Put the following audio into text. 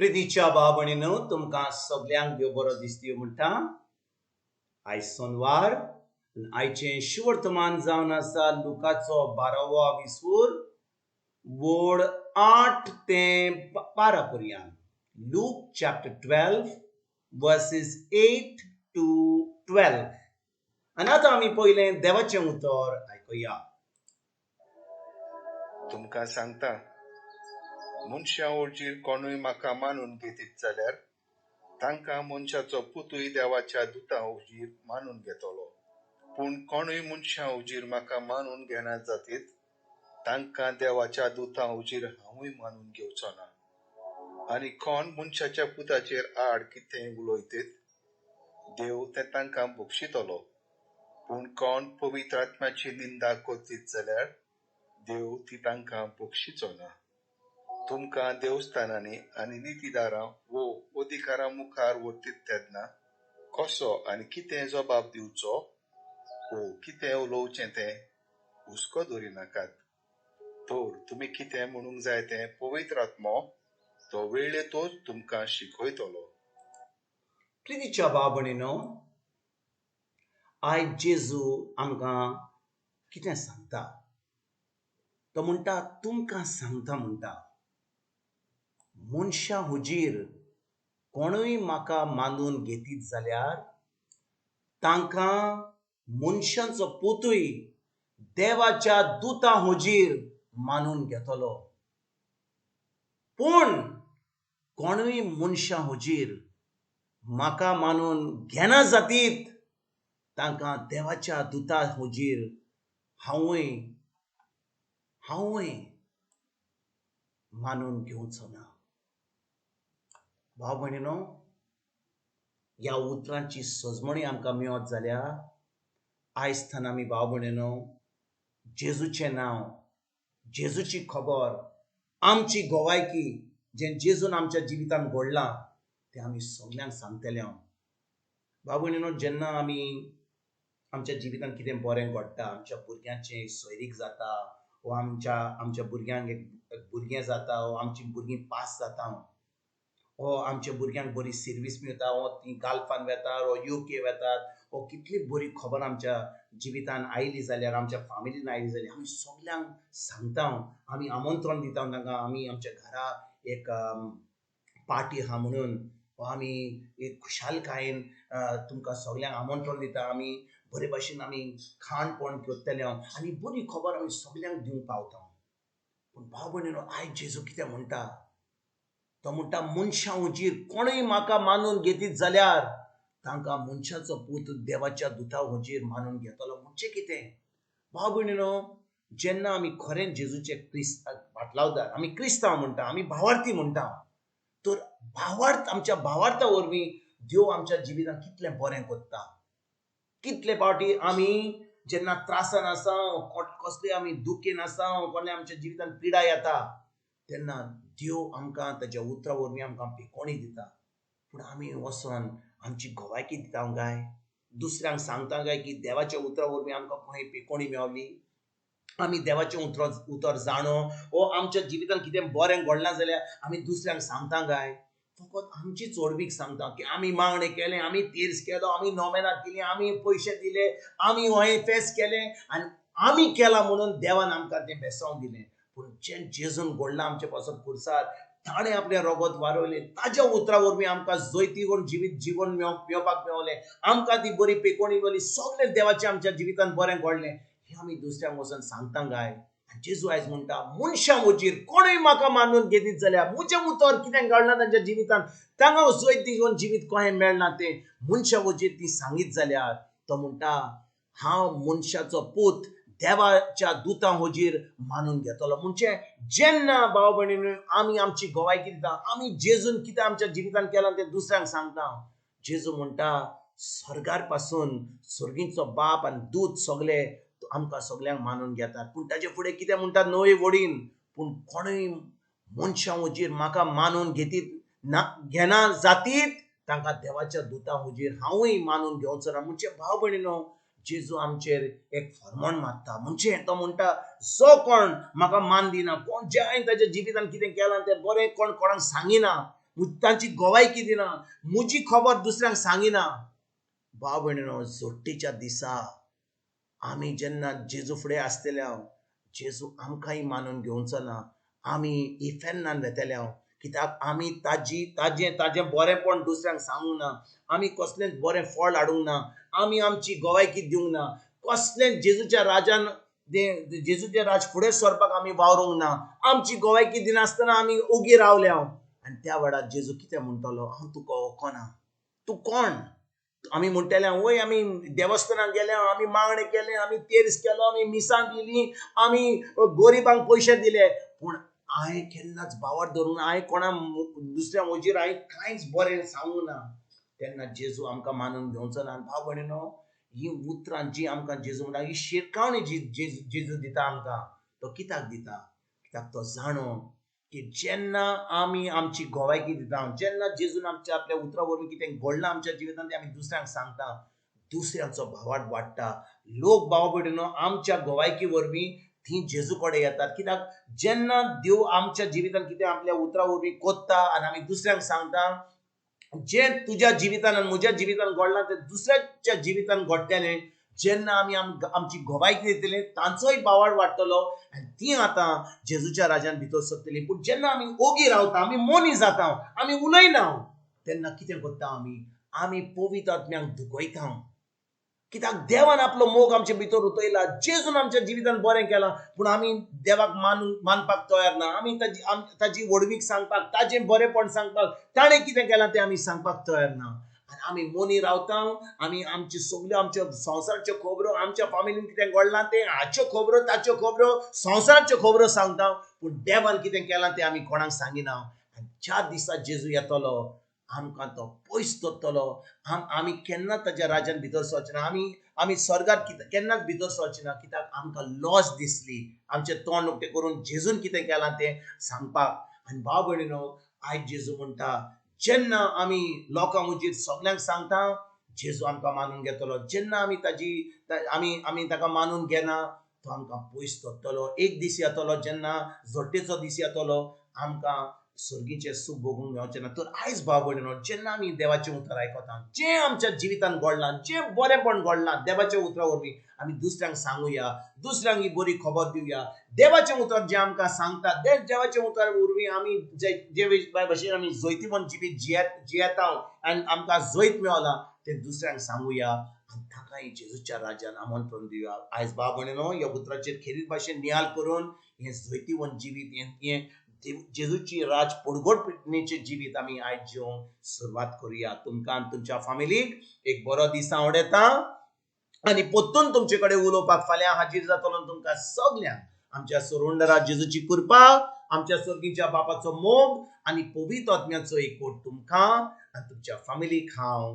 प्रितीच्या बाबणीनो तुमकां सगळ्यांक देव बरो दिसती म्हणटा. आयज सोनवार आयचें शुवर्तमान जावन आसा लुकाचो 12वा विसवूर वोड 8 ते 12 पर्यंत. Look chapter 12 versus 8 to 12. आनी आतां आमी पयलें देवाचें उतर आयकुया. तुमकां सांगता, मनशा ओळचीर कोणूय म्हाका मानून घेतीत जाल्यार तांकां मनशाचो पुतूय देवाच्या दुता ओळचीर मानून घेतलो. पूण कोणूय मनशा ओळचीर म्हाका मानून घेना जातीत तांकां देवाच्या दुता ओळचीर हांवूय मानून घेवचो ना. आनी कोण मनशाच्या पुताचेर आड कितेंय उलयतीत देव तें तांकां बक्षितलो. पूण कोण पवित्र आत्म्याची निंदा करतीत जाल्यार देव ती तांकां बक्षिचो ना. तुमकां देवस्थानांनी आनी नितीदारां वो अधिकारां मुखार व्हरतीत तेन्ना कसो आनी कितें जबाब दिवचो वो कितें उलोवचें तें हुस्को दवरिनाकात. तर तुमी कितें म्हणूंक जाय तें पवित्र आत्मो तो वेळ येतोच तुमकां शिकयतलो. प्रितीच्या बाबणीनो, आयज जेजू आमकां कितें सांगता. तो म्हणटा तुमकां सांगता म्हणटा, मनशा हुजीर कोणूय म्हाका मानून घेतीत जाल्यार तांकां मनशांचो पुतूय देवाच्या दुता हुजीर मानून घेतलो. पूण कोणूय मनशा हुजीर म्हाका मानून घेना जातीत तांकां देवाच्या दुता हुजीर हांवूय मानून घेवचो ना. भाव भयणीनो, ह्या उतरांची सजमणी आमकां मेळत जाल्यार आयज थान आमी भाव भयणीनो जेजूचें नांव, जेजूची खबर, आमची गोवायकी जें जेजून आमच्या जिवितांत घडलां तें आमी सगळ्यांक सांगतले हांव. भाव भयणीनो, जेन्ना आमी आमच्या जिवितांत कितें बरें घडटा, आमच्या भुरग्यांचें सैरीक जाता वो आमच्या भुरग्यांक एक भुरगें जाता वो आमची भुरगीं पास जाता वो आमच्या भुरग्यांक बरी सर्वीस मेळटा वो तीं गाल्फान वेतात वो UK वेतात वो कितली बरी खबर आमच्या जिवितांत आयली जाल्यार आमच्या फॅमिलीन आयली जाल्यार आमी सगळ्यांक सांगता. आमी आमंत्रण दिता तांकां. आमी आमच्या घरा एक पार्टी आहा म्हणून आमी एक खुशालकायेन तुमकां सगळ्यांक आमंत्रण दिता. आमी बरे भाशेन आमी खाणपण करतले आनी बरी खबर आमी सगळ्यांक दिवंक पावता. पूण भाव भयणीनो, आयज जेजू कितें म्हणटा. तो म्हणटा मनशा हुजीर कोणूय म्हाका मानून घेतीत जाल्यार तांकां मनशाचो पूत देवाच्या दुता हुजीर मानून घेतलो. म्हणजे कितें भाव भयणीनो, जेन्ना आमी खरें जेजूचे फाटलावदार, आमी क्रिस्तांव म्हणटा, आमी भावार्थी म्हणटा, तर आमच्या भावार्था वरवीं देव आमच्या जिवितांत कितलें बरें करता. कितले फावटी आमी जेन्ना त्रासान आसा, कसले आमी दुखेन आसा, कोणें आमच्या जिवितांत पिडा येता तेन्ना देव आमकां ताच्या उतरा वरवीं आमकां पेकोणी दिता. पूण आमी वचोन आमची गोवायकी दिता काय, दुसऱ्यांक सांगता काय की देवाच्या उतरा वरवीं आमकां खंय पेकोणी मेळ्ळी. आमी देवाचें उतर जाणो वो आमच्या जिवितांत कितें बरें घडलां जाल्यार आमी दुसऱ्यांक सांगता काय. फकत आमची चोडवीक सांगता की आमी मागणें केलें, आमी तेर्स केलो, आमी नोमेनां केलीं, आमी पयशे दिले, आमी हें फेस्त केलें आनी आमी केलां म्हणून देवान आमकां तें बेसांव दिलें. पूण जें जेजून घडलां आमचे पासून खुर्सार, ताणें आपलें रगत वारयलें, ताज्या उतरा वरवीं आमकां जैती कोण जीवन मेळपाक मेळलें, आमकां ती बरी पेकोणी मेळ्ळी, सगळें देवाचें आमच्या जिवितांत बरें घडलें. हें आमी दुसऱ्यांक वचून सांगता काय. जेजू आयज म्हणटा मनशा हुजीर कोणूय म्हाका मानून घेतीत जाल्यार म्हजें उतर कितें घडलां तांच्या जिवितांत, तांकां जैती घेवन जिवीत कशें मेळना तें मनशा हुजीर ती सांगीत जाल्यार तो म्हणटा हांव मनशाचो पूत देवाच्या दुता हुजीर मानून घेतलो. म्हणजे जेन्ना भाव भयणीनो आमी आमची गोवायकी दिता, आमी जेजून कितें आमच्या जिवितांत केलां तें दुसऱ्यांक सांगता. जेजू म्हणटा स्वर्गार पासून स्वर्गीचो बाप आनी दूत सगळे आमकां सगळ्यांक मानून घेतात. पूण ताचे फुडें कितें म्हणटा नवे वडीन, पूण कोणूय मनशा हुजीर म्हाका मानून घेना जातीत तांकां देवाच्या दुता हुजीर हांवूय मानून घेवचो ना. म्हणजे भाव भयणीनो, जेजू आमचेर एक फर्मोण मारता. म्हणजे तो म्हणटा जो कोण म्हाका मान दिना, कोण जे हांवें ताच्या जिवितांत कितें केलां तें बरें कोण कोणाक सांगिना, तांची गोवायकी दिना, म्हजी खबर दुसऱ्यांक सांगिना. भाव भयणीनो, जोडटेच्या दिसा आमी जेन्ना जेजू फुडें आसतले हांव, जेजू आमकांय मानून घेवचो ना. आमी इफेन्नान वेतले हांव, कित्याक आमी ताजें बरेंपण दुसऱ्यांक सांगूंक ना. आमी कसलेंच बरें फळ हाडूंक ना. आमी आमची गोवायकी दिवंक ना. कसलेंच जेजूच्या राजान जेजूचें राज फुडें सरपाक आमी वावरूंक ना. आमची गोवायकी दिनासतना आमी ओगी रावले हांव. आनी त्या वेळार जेजू कितें म्हणटलो, हांव तुका वळखना. तूं कोण? आमी म्हणटले, वय आमी देवस्थानाक गेले, आमी मागणे केले, आमी तेर्स केलो, आमी मिसां दिली, आमी गोरिबांक पयशे दिले. पूण हांवें केन्नाच बावट धरूंक ना. हांवें कोणा दुसऱ्या वजीर हांवें कांयच बरें सांगूंक ना. तेन्ना जेजू आमकां मानून घेवचो ना. भाव भयणीनो, ही उतरां जी आमकां जेजू म्हणटा, ही शिरकावणी जी जेजू दिता आमकां, तो कित्याक दिता? कित्याक तो जाणो की जेन्ना आमी आमची गोवायकी दिता, जेन्ना जेजून आमच्या आपल्या उतरा वरवीं कितें घडलां आमच्या जिवितांत तें आमी दुसऱ्यांक सांगता, दुसऱ्यांचो भावार्थ वाडटा. लोक भाव भयणीनो आमच्या गोवायकी वरवीं थीं जेजू कडेन येतात. कित्याक जेन्ना देव आमच्या जिवितांत कितें आपल्या उतरा वरवीं कोत्ता आनी आमी दुसऱ्यांक सांगता, जें तुज्या जिवितांत आनी म्हज्या जिवितांत घडलां तें दुसऱ्याच्या जिवितांत घडटलें. जेन्ना आमी आमची गोवायकी दितली, तांचोय बावार्थ वाडटलो आनी तीं आतां जेजूच्या राजान भितर सरतलीं. पूण जेन्ना आमी ओगी रावता, आमी मौनी जाता, आमी उलयना, तेन्ना कितें करता आमी पवित्र आत्म्याक दुखयता. कित्याक देवान आपलो मोग आमचे भितर उतयला, जेजून आमच्या जिवितांत बरें केलां, पूण आमी देवाक मानपाक तयार ना. आमी ताजी वडवीक सांगपाक, ताजें बरेंपण सांगपाक, ताणें कितें केलां तें आमी सांगपाक तयार ना. आनी आमी मौनी रावता. आमी आमच्यो सगल्यो आमच्यो संवसाराच्यो खबरो, आमच्या फॅमिलीन कितें घडलां तें, हाच्यो खबरो, ताच्यो खबरो, संवसाराच्यो खबरो सांगता. पूण देवान कितें केलां तें आमी कोणाक सांगिना. आनी ज्या दिसा जेजू येतलो, आमकां तो पयस दवरतलो. आमी केन्ना ताच्या राजान भितर सरचना. आमी स्वर्गांत केन्नाच भितर सरचना. कित्याक आमकां लॉस दिसली आमचें तोंड उक्तें करून जेजून कितें केलां तें सांगपाक. आनी भाव भयणीनो, आयज जेजू म्हणटा, जेन्ना आमी लोकां वचीर सगल्यांक सांगता, जेजू आमकां मानून घेतलो. जेन्ना आमी ताका मानून घेना, तो आमकां पयस दवरतलो. एक दीस येतलो जेन्ना जोडटेचो दीस येतलो, आमकां सर्गीचें सूख भोगूंक मेळचें ना. तर आयज भाव भयणीनो, जेन्ना आमी देवाचें उतर आयकता, जें आमच्या जिवितांत घडलां, जें बरेंपण घडलां देवाच्या उतरा वरवीं, आमी दुसऱ्यांक सांगुया, दुसऱ्यांक ही बरी खबर दिवया. देवाचें उतर जें आमकां सांगता, देवाचें उतर वरवीं आमी जे भाशेन आमी जैतिवंत जिवीत जियेता आनी आमकां जैत मेळलां, तें दुसऱ्यांक सांगुया आनी ताकाय जेजूच्या राज्यान आमंत्रण दिवया. आयज भाव भयणीनो, ह्या उतराचेर खेरीत भाशेन नियाळ करून हें जैतिवंत जिवीत, हें जेजूची राज पडघडपणीचें जिवीत आमी आयज जिवंक सुरवात करुया. तुमकां आनी तुमच्या फॅमिलीक एक बरो दीस हांव उडयतां आनी परतून तुमचे कडेन उलोवपाक फाल्यां हाजीर जातलो. तुमकां सगल्यांक आमच्या सर्वंडरा जेजूची कृपा, आमच्या सर्गीच्या बापाचो मोग आनी पवित्र आत्म्याचो एकवट तुमकां आनी तुमच्या फॅमिलीक हांव